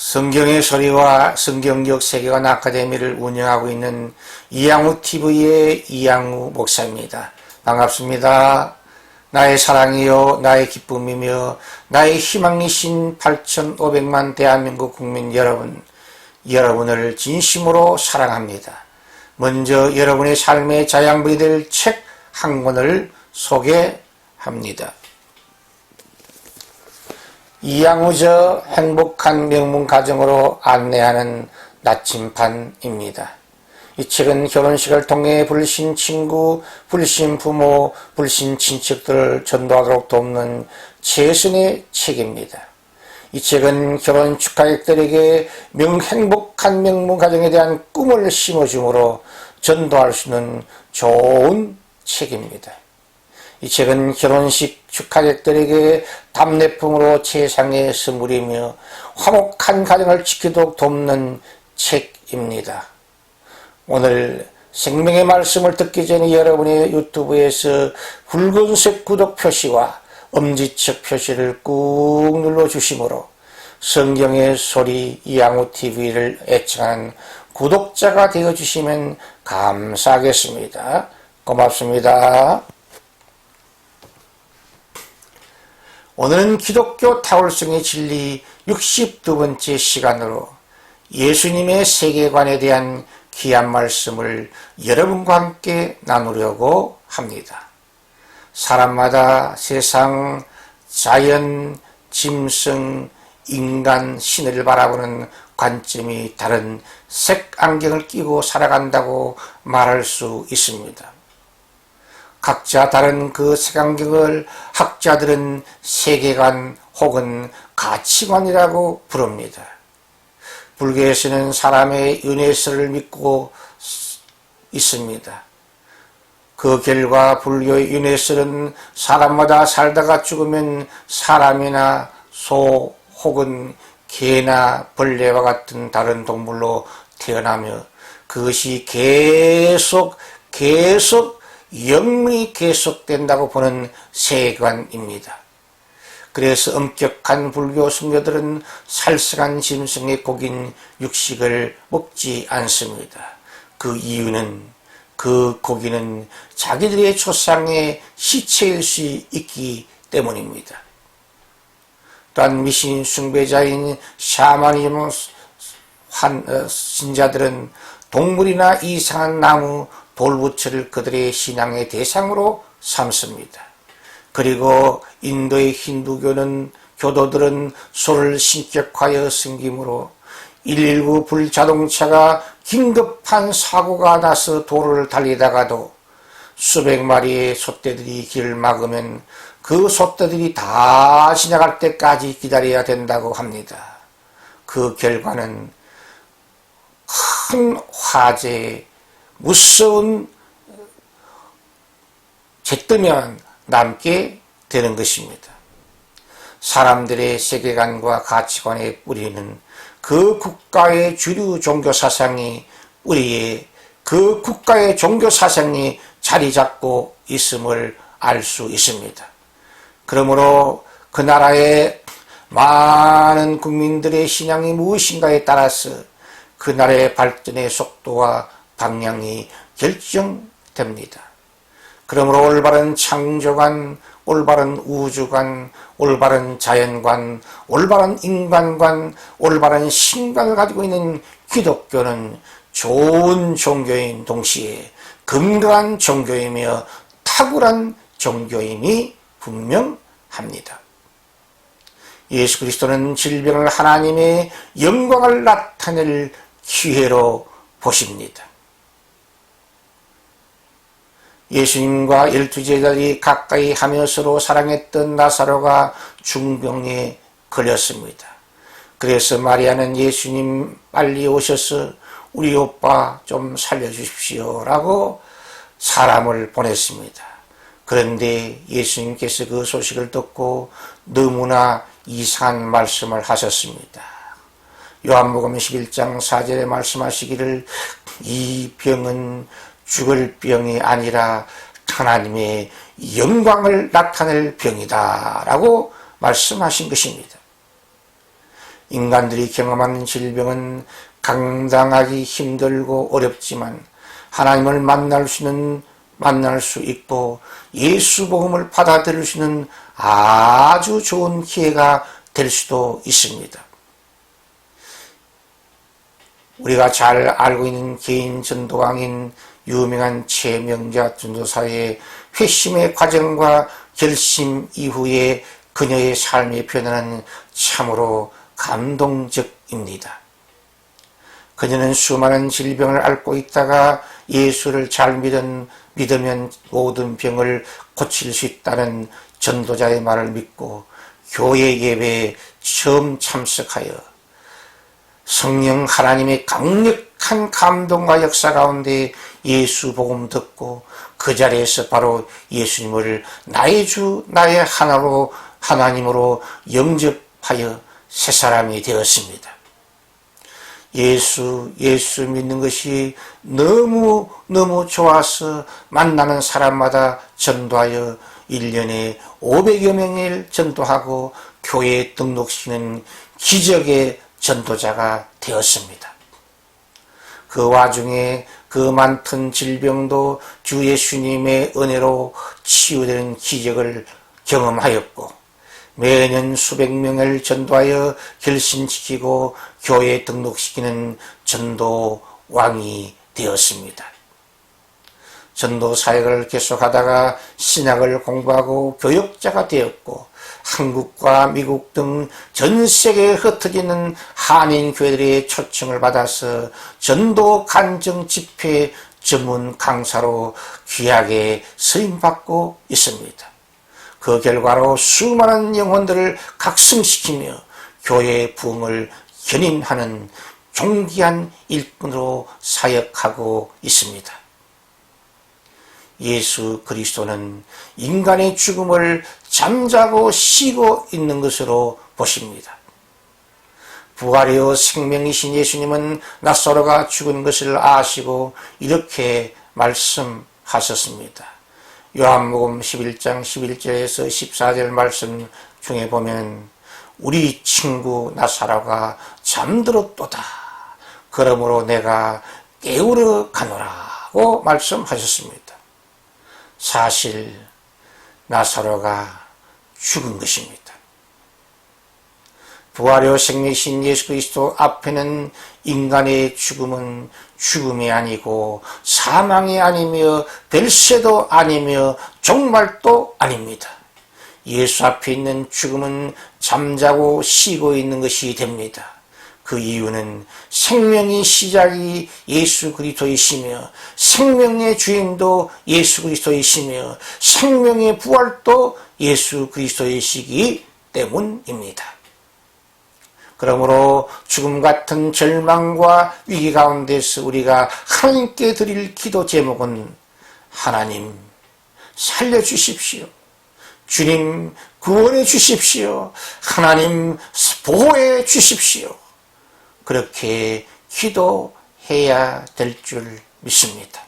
성경의 소리와 성경적 세계관 아카데미를 운영하고 있는 이양우TV의 이양우 목사입니다. 반갑습니다. 나의 사랑이요 나의 기쁨이며 나의 희망이신 8,500만 대한민국 국민 여러분, 여러분을 진심으로 사랑합니다. 먼저 여러분의 삶의 자양분이 될 책 한 권을 소개합니다. 이양우저 행복한 명문 가정으로 안내하는 나침판입니다. 이 책은 결혼식을 통해 불신 친구, 불신 부모, 불신 친척들을 전도하도록 돕는 최선의 책입니다. 이 책은 결혼 축하객들에게 행복한 명문 가정에 대한 꿈을 심어주므로 전도할 수 있는 좋은 책입니다. 이 책은 결혼식 축하객들에게 답례품으로 최상의 선물이며 화목한 가정을 지키도록 돕는 책입니다. 오늘 생명의 말씀을 듣기 전에 여러분의 유튜브에서 붉은색 구독 표시와 엄지척 표시를 꾹 눌러주시므로 성경의 소리 이양우TV를 애청하는 구독자가 되어주시면 감사하겠습니다. 고맙습니다. 오늘은 기독교 타월성의 진리 62번째 시간으로 예수님의 세계관에 대한 귀한 말씀을 여러분과 함께 나누려고 합니다. 사람마다 세상, 자연, 짐승, 인간, 신을 바라보는 관점이 다른 색안경을 끼고 살아간다고 말할 수 있습니다. 각자 다른 그 색안경을 학자들은 세계관 혹은 가치관이라고 부릅니다. 불교에서는 사람의 윤회설을 믿고 있습니다. 그 결과 불교의 윤회설은 사람마다 살다가 죽으면 사람이나 소 혹은 개나 벌레와 같은 다른 동물로 태어나며 그것이 계속 영원히 계속된다고 보는 세계관입니다. 그래서 엄격한 불교 성도들은 살생한 짐승의 고긴 육식을 먹지 않습니다. 그 이유는 그 고기는 자기들의 조상의 시체일 수 있기 때문입니다. 또한 미신 숭배자인 샤머니즘 신자들은 동물이나 이상한 나무, 돌부처를 그들의 신앙의 대상으로 삼습니다. 그리고 인도의 힌두교는 교도들은 소를 신격하여 섬기므로 119 불자동차가 긴급한 사고가 나서 도로를 달리다가도 수백 마리의 솥대들이 길을 막으면 그 솥대들이 다 지나갈 때까지 기다려야 된다고 합니다. 그 결과는 큰 화재, 무서운 잿더미만 남게 되는 것입니다. 사람들의 세계관과 가치관의 뿌리는 그 국가의 주류 종교 사상이 뿌리에 그 국가의 종교 사상이 자리 잡고 있음을 알 수 있습니다. 그러므로 그 나라의 많은 국민들의 신앙이 무엇인가에 따라서 그 나라의 발전의 속도와 방향이 결정됩니다. 그러므로 올바른 창조관, 올바른 우주관, 올바른 자연관, 올바른 인간관, 올바른 신관을 가지고 있는 기독교는 좋은 종교인 동시에 건강한 종교이며 탁월한 종교임이 분명합니다. 예수 그리스도는 질병을 하나님의 영광을 나타낼 기회로 보십니다. 예수님과 12제자들이 가까이 하며 서로 사랑했던 나사로가 중병에 걸렸습니다. 그래서 마리아는 예수님 빨리 오셔서 우리 오빠 좀 살려주십시오 라고 사람을 보냈습니다. 그런데 예수님께서 그 소식을 듣고 너무나 이상한 말씀을 하셨습니다. 요한복음 11장 4절에 말씀하시기를 이 병은 죽을 병이 아니라 하나님의 영광을 나타낼 병이다 라고 말씀하신 것입니다. 인간들이 경험하는 질병은 감당하기 힘들고 어렵지만 하나님을 만날 수 있고 예수 복음을 받아들일 수 있는 아주 좋은 기회가 될 수도 있습니다. 우리가 잘 알고 있는 개인 전도왕인 유명한 최명자 전도사의 회심의 과정과 결심 이후에 그녀의 삶의 변화는 참으로 감동적입니다. 그녀는 수많은 질병을 앓고 있다가 예수를 잘 믿으면 모든 병을 고칠 수 있다는 전도자의 말을 믿고 교회 예배에 처음 참석하여 성령 하나님의 강력한 감동과 역사 가운데 예수 복음 듣고 그 자리에서 바로 예수님을 나의 주 나의 하나님으로 영접하여 새 사람이 되었습니다. 예수 믿는 것이 너무 좋아서 만나는 사람마다 전도하여 1년에 500여 명을 전도하고 교회에 등록시키는 기적의 전도자가 되었습니다. 그 와중에 그 많던 질병도 주 예수님의 은혜로 치유되는 기적을 경험하였고 매년 수백 명을 전도하여 결신시키고 교회에 등록시키는 전도왕이 되었습니다. 전도 사역을 계속하다가 신학을 공부하고 교역자가 되었고 한국과 미국 등 전 세계에 흩어지는 한인 교회들의 초청을 받아서 전도 간증 집회 전문 강사로 귀하게 쓰임받고 있습니다. 그 결과로 수많은 영혼들을 각성시키며 교회의 부흥을 견인하는 존귀한 일꾼으로 사역하고 있습니다. 예수 그리스도는 인간의 죽음을 잠자고 쉬고 있는 것으로 보십니다. 부활이요 생명이신 예수님은 나사로가 죽은 것을 아시고 이렇게 말씀하셨습니다. 요한복음 11장 11절에서 14절 말씀 중에 보면 우리 친구 나사로가 잠들었도다. 그러므로 내가 깨우러 가노라고 말씀하셨습니다. 사실 나사로가 죽은 것입니다. 부활의 생명이신 예수 그리스도 앞에는 인간의 죽음은 죽음이 아니고 사망이 아니며 벨세도 아니며 종말도 아닙니다. 예수 앞에 있는 죽음은 잠자고 쉬고 있는 것이 됩니다. 그 이유는 생명의 시작이 예수 그리스도이시며 생명의 주인도 예수 그리스도이시며 생명의 부활도 예수 그리스도이시기 때문입니다. 그러므로 죽음 같은 절망과 위기 가운데서 우리가 하나님께 드릴 기도 제목은 하나님 살려주십시오. 주님 구원해 주십시오. 하나님 보호해 주십시오. 그렇게 기도해야 될 줄 믿습니다.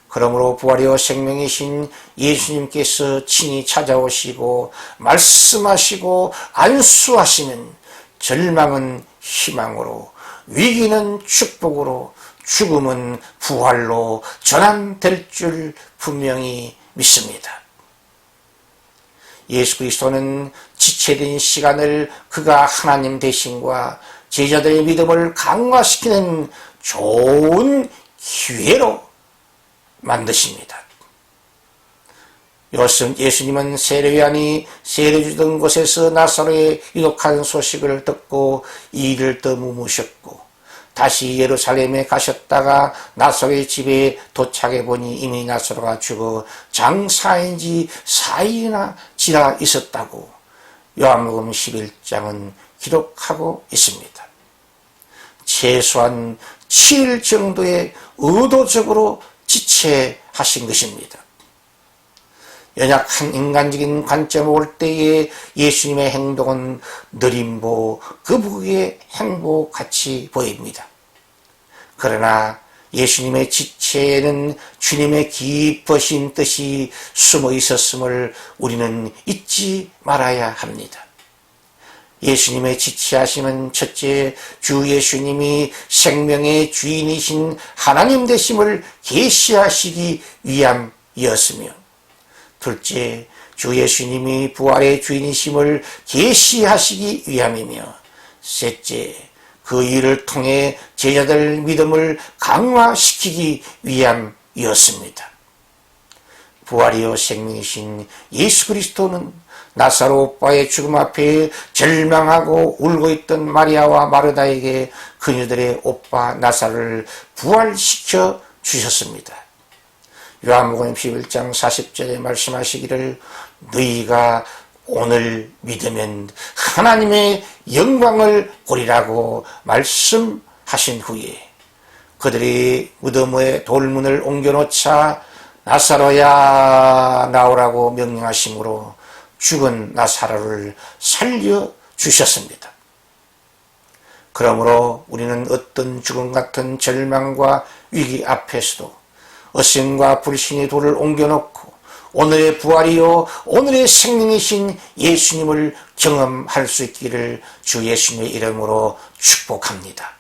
그러므로 부활이요 생명이신 예수님께서 친히 찾아오시고 말씀하시고 안수하시는 절망은 희망으로 위기는 축복으로 죽음은 부활로 전환될 줄 분명히 믿습니다. 예수 그리스도는 지체된 시간을 그가 하나님 되심과 제자들의 믿음을 강화시키는 좋은 기회로 만드십니다. 예수님은 세례요한이 세례 주던 곳에서 나사로의 유독한 소식을 듣고 2일을 더 머무셨고 다시 예루살렘에 가셨다가 나사로의 집에 도착해 보니 이미 나사로가 죽어 장사인지 4일이나 지나 있었다고 요한복음 11장은 기록하고 있습니다. 최소한 7일 정도의 의도적으로 지체하신 것입니다. 연약한 인간적인 관점을 볼 때에 예수님의 행동은 느림보, 거북이의 행보같이 보입니다. 그러나 예수님의 지체에는 주님의 깊으신 뜻이 숨어 있었음을 우리는 잊지 말아야 합니다. 예수님의 지체하심은 첫째, 주 예수님이 생명의 주인이신 하나님 되심을 계시하시기 위함이었으며, 둘째, 주 예수님이 부활의 주인이심을 계시하시기 위함이며, 셋째, 그 일을 통해 제자들 믿음을 강화시키기 위함이었습니다. 부활이요 생명이신 예수 그리스도는 나사로 오빠의 죽음 앞에 절망하고 울고 있던 마리아와 마르다에게 그녀들의 오빠 나사로를 부활시켜 주셨습니다. 요한복음 11장 40절에 말씀하시기를 너희가 오늘 믿으면 하나님의 영광을 보리라고 말씀하신 후에 그들이 무덤의 돌문을 옮겨놓자 나사로야 나오라고 명령하심으로 죽은 나사로를 살려주셨습니다. 그러므로 우리는 어떤 죽음 같은 절망과 위기 앞에서도 어신과 불신의 돌을 옮겨놓고 오늘의 부활이요 오늘의 생명이신 예수님을 경험할 수 있기를 주 예수님의 이름으로 축복합니다.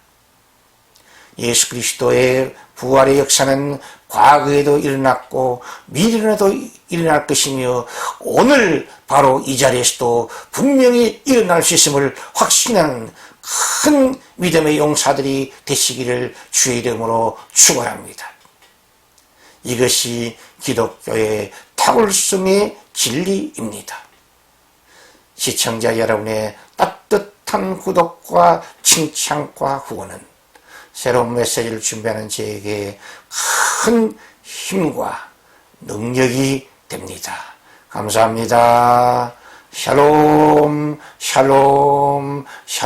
예수 그리스도의 부활의 역사는 과거에도 일어났고 미래에도 일어날 것이며 오늘 바로 이 자리에서도 분명히 일어날 수 있음을 확신하는 큰 믿음의 용사들이 되시기를 주의 이름으로 축원합니다. 이것이 기독교의 탁월성의 진리입니다. 시청자 여러분의 따뜻한 구독과 칭찬과 후원은 새로운 메시지를 준비하는 저에게 큰 힘과 능력이 됩니다. 감사합니다. 샬롬, 샬롬, 샬롬.